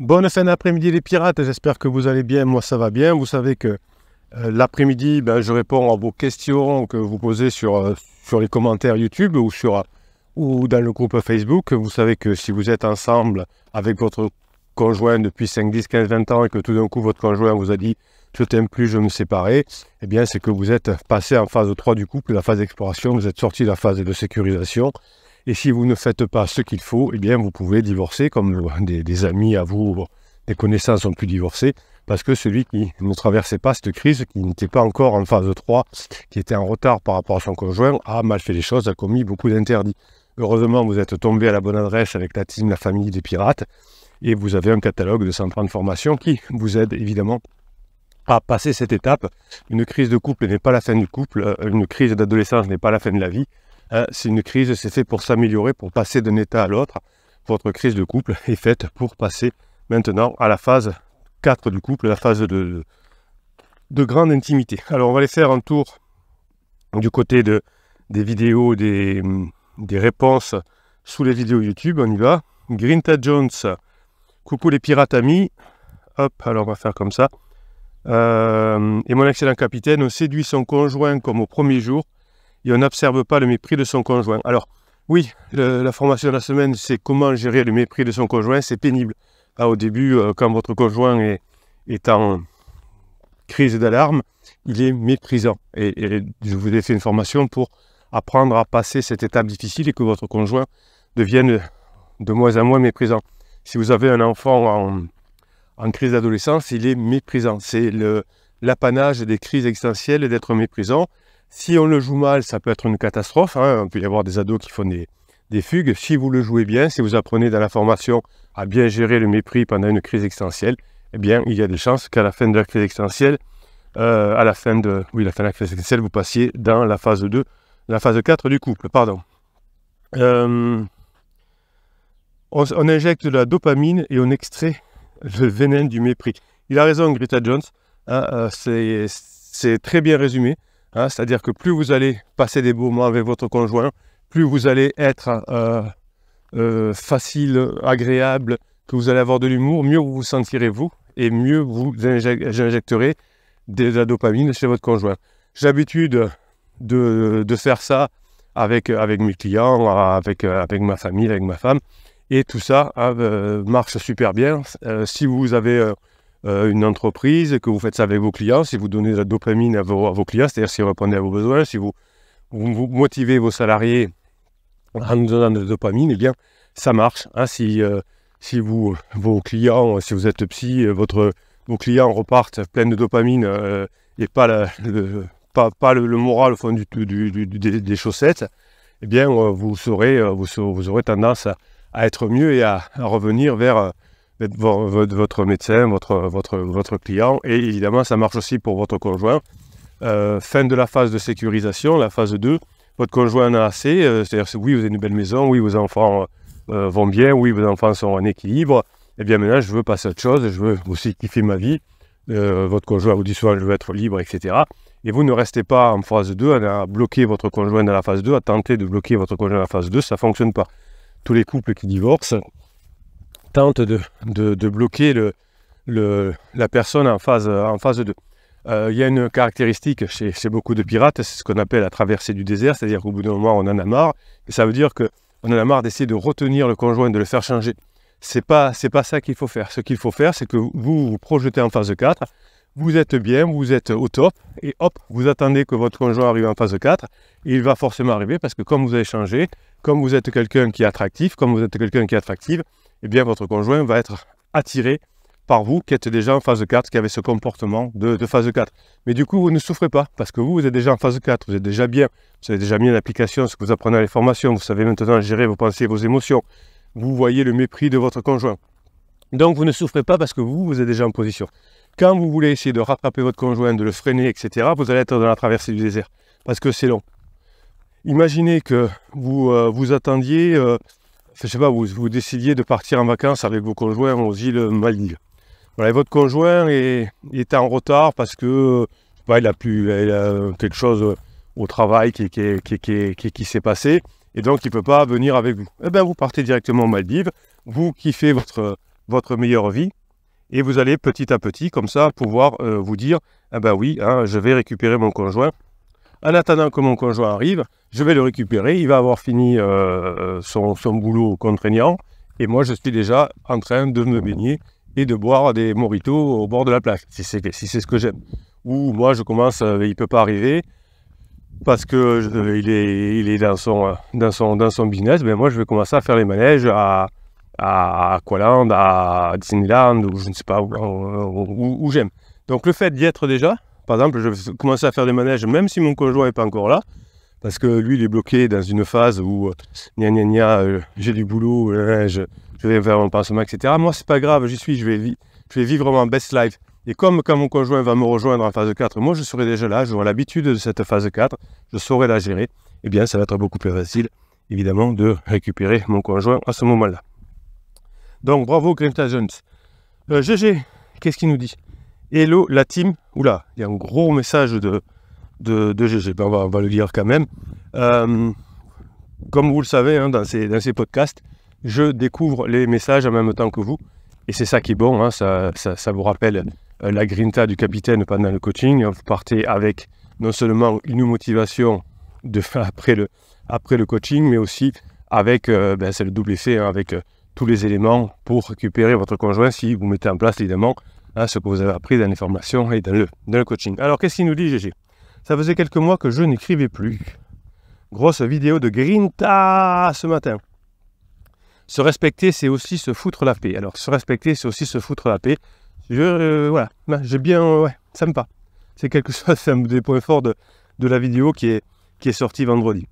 Bonne fin d'après-midi les pirates, j'espère que vous allez bien, moi ça va bien. Vous savez que l'après-midi, je réponds à vos questions que vous posez sur les commentaires YouTube ou dans le groupe Facebook. Vous savez que si vous êtes ensemble avec votre conjoint depuis 5, 10, 15, 20 ans et que tout d'un coup votre conjoint vous a dit « je t'aime plus, je me séparer », eh bien c'est que vous êtes passé en phase 3 du couple, la phase d'exploration, vous êtes sorti de la phase de sécurisation. Et si vous ne faites pas ce qu'il faut, eh bien vous pouvez divorcer, comme des amis à vous, des connaissances ont pu divorcer, parce que celui qui ne traversait pas cette crise, qui n'était pas encore en phase 3, qui était en retard par rapport à son conjoint, a mal fait les choses, a commis beaucoup d'interdits. Heureusement, vous êtes tombé à la bonne adresse avec la team, la famille des pirates, et vous avez un catalogue de 130 formations qui vous aide évidemment à passer cette étape. Une crise de couple n'est pas la fin du couple, une crise d'adolescence n'est pas la fin de la vie. C'est une crise, c'est fait pour s'améliorer, pour passer d'un état à l'autre. Votre crise de couple est faite pour passer maintenant à la phase 4 du couple, la phase de grande intimité. Alors on va aller faire un tour du côté des vidéos, des réponses sous les vidéos YouTube. On y va. Grinta Jones, coucou les pirates amis. Hop, alors on va faire comme ça. Et mon excellent capitaine, on séduit son conjoint comme au premier jour et on n'observe pas le mépris de son conjoint. Alors, oui, la formation de la semaine, c'est comment gérer le mépris de son conjoint. C'est pénible. Au début, quand votre conjoint est en crise d'alarme, il est méprisant. Et je vous ai fait une formation pour apprendre à passer cette étape difficile et que votre conjoint devienne de moins en moins méprisant. Si vous avez un enfant en crise d'adolescence, il est méprisant. C'est l'apanage des crises existentielles d'être méprisant. Si on le joue mal, ça peut être une catastrophe. Il peut y avoir des ados qui font des fugues. Si vous le jouez bien, si vous apprenez dans la formation à bien gérer le mépris pendant une crise existentielle, eh bien, il y a des chances qu'à la fin de la crise existentielle, à la fin de la crise existentielle, vous passiez dans la phase 2, la phase 4 du couple. Pardon. On injecte de la dopamine et on extrait le venin du mépris. Il a raison, Greta Jones. C'est très bien résumé. C'est-à-dire que plus vous allez passer des beaux moments avec votre conjoint, plus vous allez être facile, agréable, que vous allez avoir de l'humour, mieux vous vous sentirez vous, et mieux vous injecterez de la dopamine chez votre conjoint. J'ai l'habitude de faire ça avec mes clients, avec ma famille, avec ma femme, et tout ça marche super bien. Si vous avez une entreprise, que vous faites ça avec vos clients, si vous donnez de la dopamine à vos clients, c'est-à-dire si vous répondez à vos besoins, si vous motivez vos salariés en donnant de la dopamine, eh bien, ça marche. Si vos clients, si vous êtes psy, vos clients repartent pleins de dopamine et pas le moral au fond des chaussettes, eh bien, vous aurez tendance à être mieux et à revenir vers votre médecin, votre client, et évidemment ça marche aussi pour votre conjoint. Fin de la phase de sécurisation, la phase 2, votre conjoint en a assez, c'est-à-dire oui, vous avez une belle maison, oui, vos enfants vont bien, oui, vos enfants sont en équilibre, et bien maintenant je veux passer à autre chose, je veux aussi kiffer ma vie, votre conjoint vous dit souvent je veux être libre, etc. Et vous ne restez pas en phase 2, à bloquer votre conjoint dans la phase 2, à tenter de bloquer votre conjoint dans la phase 2, ça ne fonctionne pas. Tous les couples qui divorcent tentent de bloquer la personne en phase 2. Il y a une caractéristique chez beaucoup de pirates, c'est ce qu'on appelle la traversée du désert, c'est-à-dire qu'au bout d'un moment on en a marre, et ça veut dire qu'on en a marre d'essayer de retenir le conjoint, de le faire changer. C'est pas ça qu'il faut faire. Ce qu'il faut faire, c'est que vous vous projetez en phase 4, vous êtes bien, vous êtes au top, et hop, vous attendez que votre conjoint arrive en phase 4, et il va forcément arriver, parce que comme vous avez changé, comme vous êtes quelqu'un qui est attractif, eh bien votre conjoint va être attiré par vous qui êtes déjà en phase 4, qui avez ce comportement de phase 4. Mais du coup, vous ne souffrez pas, parce que vous êtes déjà en phase 4, vous êtes déjà bien, vous avez déjà mis en application ce que vous apprenez à les formations, vous savez maintenant gérer vos pensées et vos émotions, vous voyez le mépris de votre conjoint. Donc vous ne souffrez pas parce que vous êtes déjà en position. Quand vous voulez essayer de rattraper votre conjoint, de le freiner, etc., vous allez être dans la traversée du désert, parce que c'est long. Imaginez que vous attendiez, je sais pas, vous décidiez de partir en vacances avec vos conjoints aux îles Maldives. Voilà, et votre conjoint est en retard parce que il a quelque chose au travail qui s'est passé, et donc il ne peut pas venir avec vous. Eh bien, vous partez directement aux Maldives, vous kiffez votre meilleure vie. Et vous allez petit à petit, comme ça, pouvoir vous dire, ah ben oui, hein, je vais récupérer mon conjoint. En attendant que mon conjoint arrive, je vais le récupérer. Il va avoir fini son boulot contraignant. Et moi, je suis déjà en train de me baigner et de boire des mojitos au bord de la plage, si c'est ce que j'aime. Ou moi, je commence, il ne peut pas arriver parce qu'il est dans son business. Ben moi, je vais commencer à faire les manèges à Aqualand, à Disneyland, ou je ne sais pas où j'aime. Donc le fait d'y être déjà, par exemple, je vais commencer à faire des manèges même si mon conjoint n'est pas encore là, parce que lui il est bloqué dans une phase où j'ai du boulot, je vais faire mon pansement, etc. Moi c'est pas grave, j'y suis, je vais vivre mon best life. Et comme quand mon conjoint va me rejoindre en phase 4, moi je serai déjà là, j'aurai l'habitude de cette phase 4, je saurai la gérer, et bien ça va être beaucoup plus facile, évidemment, de récupérer mon conjoint à ce moment-là. Donc bravo Greta Jones. GG, qu'est-ce qu'il nous dit? Hello la team. Oula, il y a un gros message de GG. Ben, on va le lire quand même. Comme vous le savez, hein, dans ces podcasts, je découvre les messages en même temps que vous. Et c'est ça qui est bon. Hein, ça vous rappelle la grinta du capitaine pendant le coaching. Vous partez avec non seulement une motivation après le coaching, mais aussi avec, c'est le double effet, hein, avec tous les éléments pour récupérer votre conjoint si vous mettez en place évidemment ce que vous avez appris dans les formations et dans le coaching. Alors qu'est-ce qu'il nous dit GG? Ça faisait quelques mois que je n'écrivais plus. Grosse vidéo de Grinta ce matin. Se respecter, c'est aussi se foutre la paix. Alors se respecter, c'est aussi se foutre la paix. Voilà, j'ai bien, ça me parle. C'est quelque chose, c'est un des points forts de la vidéo qui est sortie vendredi.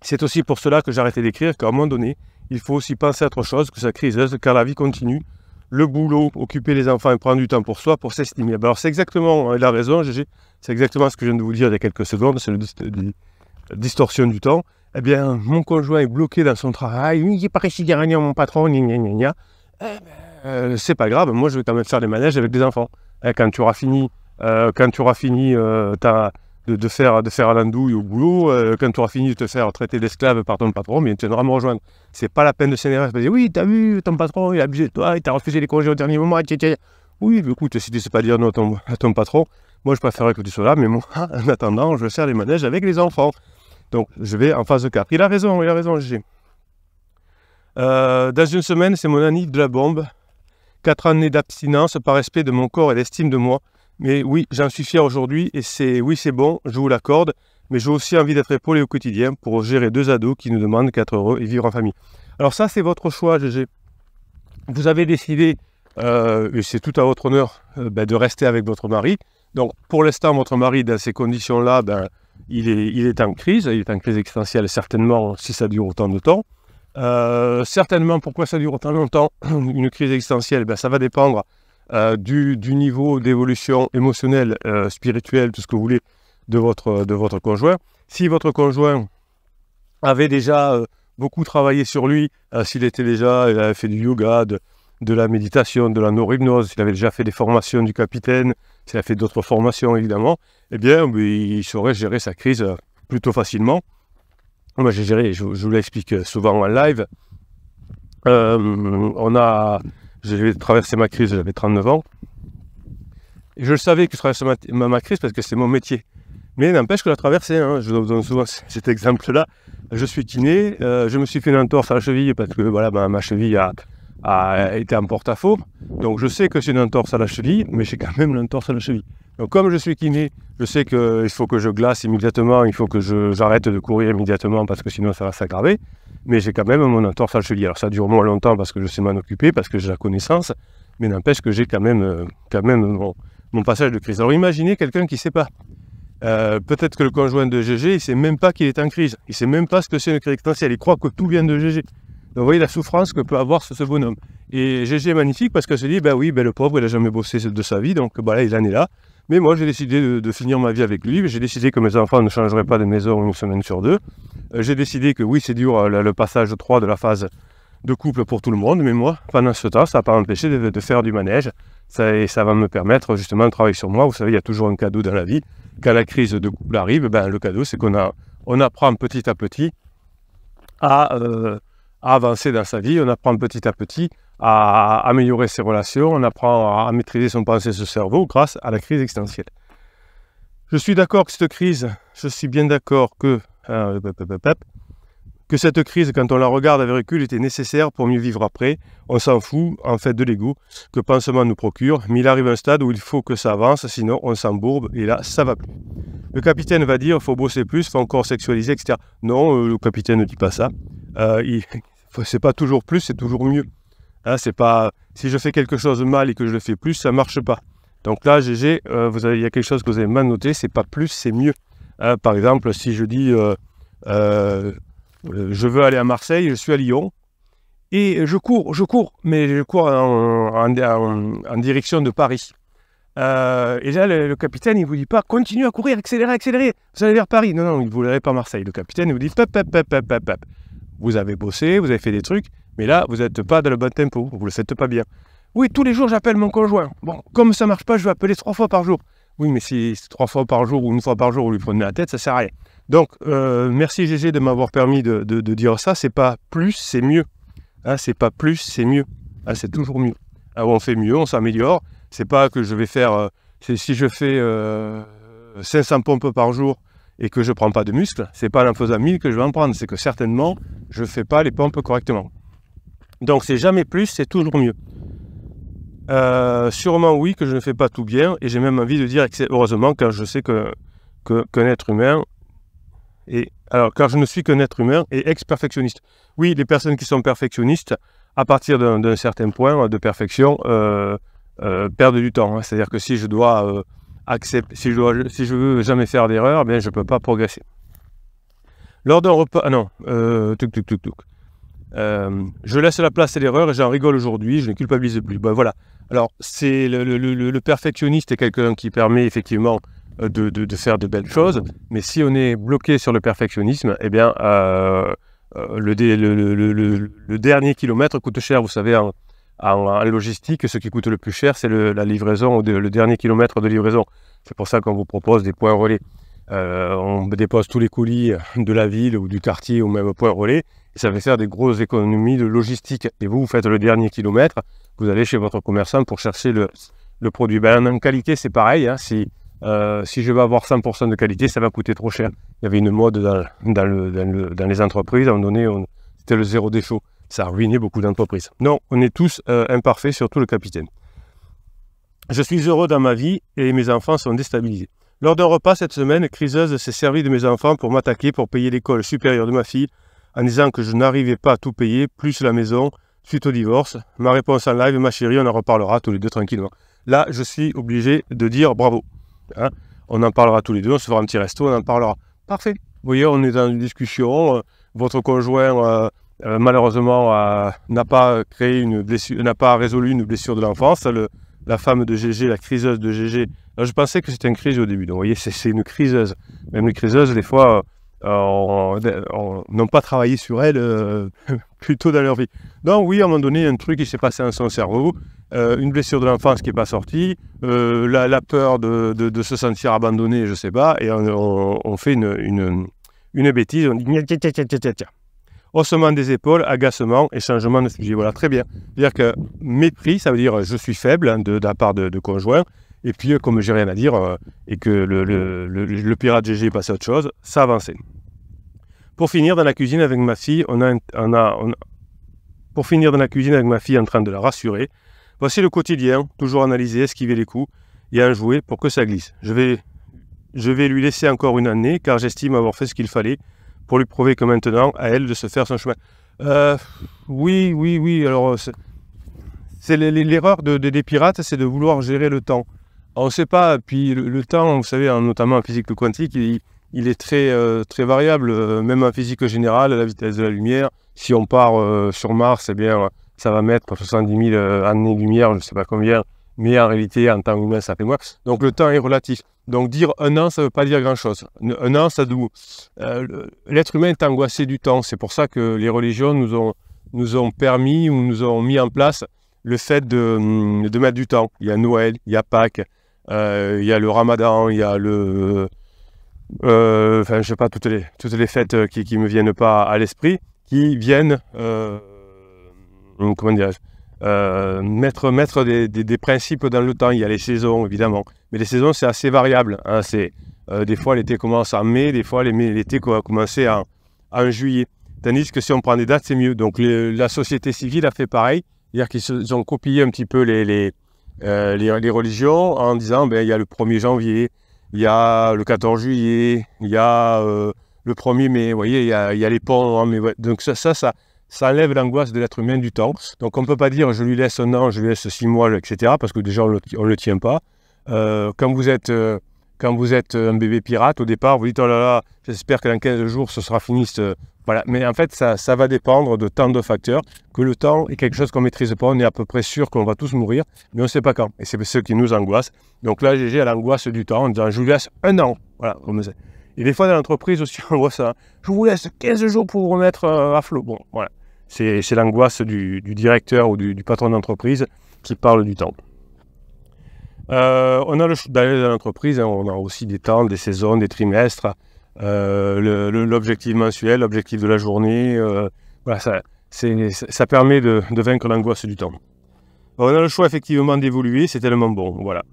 C'est aussi pour cela que j'ai arrêté d'écrire, qu'à un moment donné, il faut aussi penser à autre chose que sa crise, car la vie continue. Le boulot, occuper les enfants et prendre du temps pour soi, pour s'estimer. Alors c'est exactement, il a raison, GG, c'est exactement ce que je viens de vous dire il y a quelques secondes, c'est la distorsion du temps. Eh bien, mon conjoint est bloqué dans son travail, il n'est pas réussi à gagner mon patron, c'est pas grave, moi je vais quand même faire les manèges avec des enfants. Quand tu auras fini, de faire l'andouille au boulot, quand tu auras fini de te faire traiter d'esclave par ton patron, mais tu viendras me rejoindre. C'est pas la peine de s'énerver, de dire oui, t'as vu, ton patron, il a abusé de toi, il t'a refusé les congés au dernier moment, etc. Oui, mais écoute, si tu sais pas dire non à ton patron, moi je préférerais que tu sois là, mais moi, en attendant, je vais faire les manèges avec les enfants. Donc, je vais en phase 4. Il a raison, GG. Dans une semaine, c'est mon année de la bombe. 4 années d'abstinence par respect de mon corps et d'estime de moi. Mais oui, j'en suis fier aujourd'hui et c'est bon, je vous l'accorde, mais j'ai aussi envie d'être épaulé au quotidien pour gérer 2 ados qui nous demandent qu'être heureux et vivre en famille. Alors ça, c'est votre choix, GG. Vous avez décidé, et c'est tout à votre honneur, de rester avec votre mari. Donc, pour l'instant, votre mari, dans ces conditions-là, il est en crise existentielle, certainement, si ça dure autant de temps. Certainement, pourquoi ça dure autant longtemps, une crise existentielle, ça va dépendre du niveau d'évolution émotionnelle, spirituelle, tout ce que vous voulez, de votre conjoint. Si votre conjoint avait déjà beaucoup travaillé sur lui, il avait fait du yoga, de la méditation, de la neurohypnose, s'il avait déjà fait des formations du capitaine, s'il a fait d'autres formations évidemment, eh bien il saurait gérer sa crise plutôt facilement. Moi je vous l'explique souvent en live. J'ai traversé ma crise, j'avais 39 ans. Et je le savais que je traversais ma crise parce que c'est mon métier. Mais n'empêche que la traversée, hein, je vous donne souvent cet exemple-là. Je suis kiné, je me suis fait une entorse à la cheville parce que voilà, ma cheville a été en porte-à-faux. Donc je sais que c'est une entorse à la cheville, mais j'ai quand même l'entorse à la cheville. Donc comme je suis kiné, je sais qu'il faut que je glace immédiatement, il faut que j'arrête de courir immédiatement parce que sinon ça va s'aggraver. Mais j'ai quand même mon entorse à la cheville. Alors ça dure moins longtemps parce que je sais m'en occuper, parce que j'ai la connaissance, mais n'empêche que j'ai quand même mon passage de crise. Alors imaginez quelqu'un qui ne sait pas. Peut-être que le conjoint de GG, il ne sait même pas qu'il est en crise. Il ne sait même pas ce que c'est une crise existentielle. Il croit que tout vient de GG. Donc vous voyez la souffrance que peut avoir ce bonhomme. Et GG est magnifique parce qu'elle se dit, le pauvre, il n'a jamais bossé de sa vie, donc là, il en est là. Mais moi, j'ai décidé de finir ma vie avec lui. J'ai décidé que mes enfants ne changeraient pas de maison une semaine sur 2. J'ai décidé que oui, c'est dur, le passage 3 de la phase de couple pour tout le monde. Mais moi, pendant ce temps, ça n'a pas empêché de faire du manège. Et ça va me permettre justement de travailler sur moi. Vous savez, il y a toujours un cadeau dans la vie. Quand la crise de couple arrive, le cadeau, c'est qu'on apprend petit à petit à avancer dans sa vie. On apprend petit à petit à améliorer ses relations, on apprend à maîtriser son pensée et son cerveau grâce à la crise existentielle. Je suis d'accord que cette crise, je suis bien d'accord que cette crise, quand on la regarde avec recul, était nécessaire pour mieux vivre après. On s'en fout, en fait, de l'ego que Pansement nous procure, mais il arrive à un stade où il faut que ça avance, sinon on s'embourbe, et là, ça va plus. Le capitaine va dire, il faut bosser plus, il faut encore sexualiser, etc. Non, le capitaine ne dit pas ça. C'est pas toujours plus, c'est toujours mieux. Hein, c'est pas, si je fais quelque chose de mal et que je le fais plus, ça marche pas. Donc là, GG, il y a quelque chose que vous avez mal noté, c'est pas plus, c'est mieux. Par exemple, si je dis... je veux aller à Marseille, je suis à Lyon, et je cours, mais je cours en direction de Paris. Et là, le capitaine, il ne vous dit pas, continue à courir, accélérez, vous allez vers Paris. Non, il ne vous allez pas à Marseille. Le capitaine, il vous dit, pop. Vous avez bossé, vous avez fait des trucs, mais là, vous n'êtes pas dans le bon tempo, vous ne le faites pas bien. Oui, tous les jours, j'appelle mon conjoint. Bon, comme ça ne marche pas, je vais appeler 3 fois par jour. Oui, mais si 3 fois par jour ou 1 fois par jour, vous lui prenez la tête, ça ne sert à rien. Donc, merci GG de m'avoir permis de dire ça. C'est pas plus, c'est mieux. Hein, c'est pas plus, c'est mieux. Hein, c'est toujours mieux. Alors, on fait mieux, on s'améliore. C'est pas que je vais faire... si je fais 500 pompes par jour et que je ne prends pas de muscles, c'est pas en faisant 1000 que je vais en prendre. C'est que certainement, je ne fais pas les pompes correctement. Donc, c'est jamais plus, c'est toujours mieux. Sûrement oui que je ne fais pas tout bien, et j'ai même envie de dire que c'est heureusement, car je sais qu'un être humain... car je ne suis qu'un être humain et ex-perfectionniste. Oui, les personnes qui sont perfectionnistes, à partir d'un certain point de perfection, perdent du temps. Hein. C'est-à-dire que si je dois accepter, si je veux jamais faire d'erreur, je ne peux pas progresser. Lors d'un repas... Ah non, je laisse la place à l'erreur et j'en rigole aujourd'hui, je ne culpabilise plus. Ben voilà. Alors, c'est le perfectionniste est quelqu'un qui permet effectivement de faire de belles choses, mais si on est bloqué sur le perfectionnisme, eh bien, le dernier kilomètre coûte cher. Vous savez, en logistique, ce qui coûte le plus cher, c'est la livraison, le dernier kilomètre de livraison. C'est pour ça qu'on vous propose des points relais. On dépose tous les colis de la ville ou du quartier au même point relais, et ça fait faire des grosses économies de logistique. Et vous faites le dernier kilomètre, vous allez chez votre commerçant pour chercher le produit. En qualité, c'est pareil. Hein, si je veux avoir 100% de qualité, ça va coûter trop cher. Il y avait une mode dans les entreprises, à un moment donné, c'était le zéro défaut. Ça a ruiné beaucoup d'entreprises. Non, on est tous imparfaits, surtout le capitaine. Je suis heureux dans ma vie et mes enfants sont déstabilisés. Lors d'un repas cette semaine, Criseuse s'est servie de mes enfants pour m'attaquer pour payer l'école supérieure de ma fille en disant que je n'arrivais pas à tout payer, plus la maison, suite au divorce. Ma réponse en live, ma chérie, on en reparlera tous les deux tranquillement. Là, je suis obligé de dire bravo. Hein, on en parlera tous les deux, on se fera un petit resto, on en parlera. Parfait. Vous voyez, on est dans une discussion. Votre conjoint, malheureusement, n'a pas résolu une blessure de l'enfance. La femme de GG, la criseuse de GG. Alors, je pensais que c'était une crise au début. Donc, vous voyez, c'est une criseuse. Même les criseuses, des fois, n'ont pas travaillé sur elles plutôt dans leur vie. Donc, oui, à un moment donné, un truc qui s'est passé dans son cerveau. Une blessure de l'enfance qui n'est pas sortie, la peur de se sentir abandonné, je ne sais pas, et on fait une bêtise, on dit tiens. Haussement des épaules, agacement et changement de sujet. Voilà, très bien. C'est-à-dire que mépris, ça veut dire je suis faible hein, de la part de conjoint, et puis comme j'ai rien à dire, et que le pirate GG passe à autre chose, ça avançait. Pour finir, dans la cuisine avec ma fille, pour finir dans la cuisine avec ma fille en train de la rassurer, voici le quotidien, toujours analyser, esquiver les coups et en jouer pour que ça glisse. Je vais lui laisser encore une année car j'estime avoir fait ce qu'il fallait pour lui prouver que maintenant, à elle de se faire son chemin. Oui, alors c'est l'erreur des pirates, c'est de vouloir gérer le temps. On ne sait pas, puis le temps, vous savez, notamment en physique quantique, il est très variable, même en physique générale, la vitesse de la lumière. Si on part sur Mars, eh bien, ça va mettre 70 000 années-lumière, je ne sais pas combien, mais en réalité, en temps humain, ça fait moins. Donc le temps est relatif. Donc dire un an, ça ne veut pas dire grand-chose. Un an, ça doit... L'être humain est angoissé du temps. C'est pour ça que les religions nous ont permis ou nous ont mis en place le fait de mettre du temps. Il y a Noël, il y a Pâques, il y a le Ramadan, il y a le... je ne sais pas, toutes les fêtes qui ne me viennent pas à l'esprit, qui viennent... comment dirais-je mettre des principes dans le temps. Il y a les saisons, évidemment. Mais les saisons, c'est assez variable. Hein. Des fois, l'été commence en mai, des fois, l'été va commencer en juillet. Tandis que si on prend des dates, c'est mieux. Donc, la société civile a fait pareil. C'est-à-dire qu'ils ont copié un petit peu les religions en disant, il y a le 1er janvier, il y a le 14 juillet, il y a le 1er mai. Vous voyez, il y a les ponts. Hein, mais ouais. Donc, ça enlève l'angoisse de l'être humain du temps. Donc on ne peut pas dire je lui laisse 1 an, je lui laisse 6 mois, etc. Parce que déjà on ne le tient pas. Quand vous êtes un bébé pirate, au départ, vous dites oh là là, j'espère que dans 15 jours ce sera fini. Voilà. Mais en fait, ça va dépendre de tant de facteurs, que le temps est quelque chose qu'on ne maîtrise pas. On est à peu près sûr qu'on va tous mourir, mais on ne sait pas quand. Et c'est ce qui nous angoisse. Donc là, GG a l'angoisse du temps en disant je lui laisse 1 an. Voilà, comme ça. Et des fois dans l'entreprise aussi, on voit ça. Je vous laisse 15 jours pour vous remettre à flot. Bon, voilà. C'est l'angoisse du directeur ou du patron d'entreprise qui parle du temps. On a d'aller dans l'entreprise, hein, on a aussi des temps, des saisons, des trimestres, l'objectif mensuel, l'objectif de la journée. Voilà, ça permet de vaincre l'angoisse du temps. On a le choix effectivement d'évoluer, c'est tellement bon. Voilà.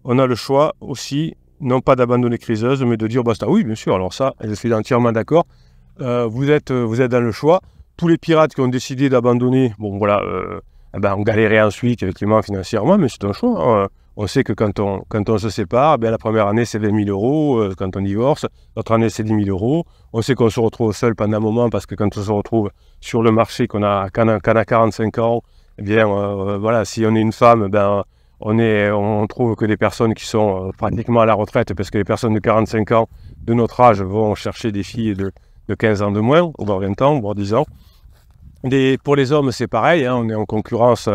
On a le choix aussi, non pas d'abandonner criseuse, mais de dire basta. Oui, bien sûr, alors ça, je suis entièrement d'accord. Vous êtes dans le choix. Tous les pirates qui ont décidé d'abandonner, bon voilà, on galérait ensuite effectivement financièrement, mais c'est un choix. Hein. On sait que quand on se sépare, la première année c'est 20 000 euros, quand on divorce, l'autre année c'est 10 000 euros. On sait qu'on se retrouve seul pendant un moment parce que quand on se retrouve sur le marché, qu'on a 45 ans, voilà, si on est une femme, on trouve que des personnes qui sont pratiquement à la retraite, parce que les personnes de 45 ans de notre âge vont chercher des filles de 15 ans de moins, voire 20 ans, voire 10 ans. Pour les hommes, c'est pareil, hein, on est en concurrence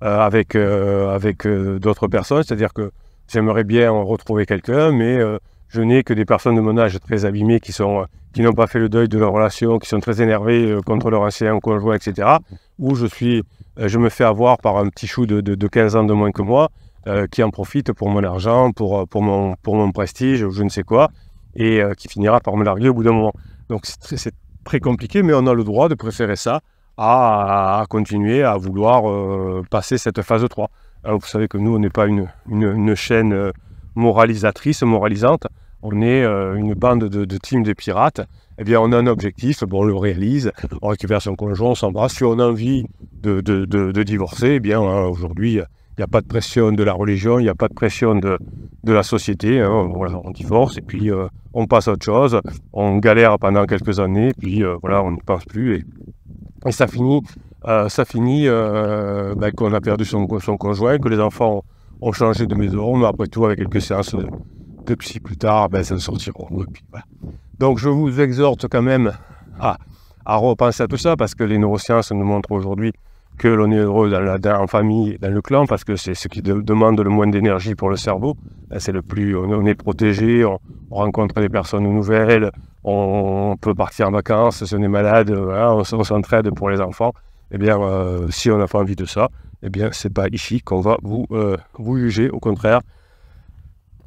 avec d'autres personnes, c'est-à-dire que j'aimerais bien retrouver quelqu'un, mais je n'ai que des personnes de mon âge très abîmées qui n'ont pas fait le deuil de leur relation, qui sont très énervées contre leur ancien conjoint, etc. Où je me fais avoir par un petit chou de 15 ans de moins que moi, qui en profite pour mon argent, pour mon prestige, ou je ne sais quoi, et qui finira par me larguer au bout d'un moment. Donc c'est très compliqué, mais on a le droit de préférer ça à continuer à vouloir passer cette phase 3. Alors, vous savez que nous, on n'est pas une chaîne moralisante, on est une bande de team de pirates. Eh bien, on a un objectif, on le réalise, on récupère son conjoint, on s'embrasse. Si on a envie de divorcer, eh bien, aujourd'hui, il n'y a pas de pression de la religion, il n'y a pas de pression de la société. Hein, voilà, on divorce et puis on passe à autre chose. On galère pendant quelques années, puis voilà, on n'y pense plus. Et ça finit qu'on a perdu son conjoint, que les enfants ont changé de maison, mais après tout, avec quelques séances de psy plus tard, ça sortiront. Et puis, voilà. Donc je vous exhorte quand même à repenser à tout ça, parce que les neurosciences nous montrent aujourd'hui que l'on est heureux en famille, dans le clan, parce que c'est ce qui demande le moins d'énergie pour le cerveau. C'est on est protégé, on rencontre des personnes nouvelles, on peut partir en vacances, si on est malade, voilà, on s'entraide pour les enfants. Eh bien, si on n'a pas envie de ça, eh bien, c'est pas ici qu'on va vous juger. Au contraire,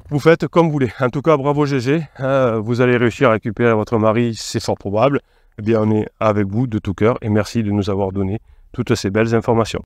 vous faites comme vous voulez. En tout cas, bravo GG, vous allez réussir à récupérer votre mari, c'est fort probable. Eh bien, on est avec vous de tout cœur et merci de nous avoir donné toutes ces belles informations.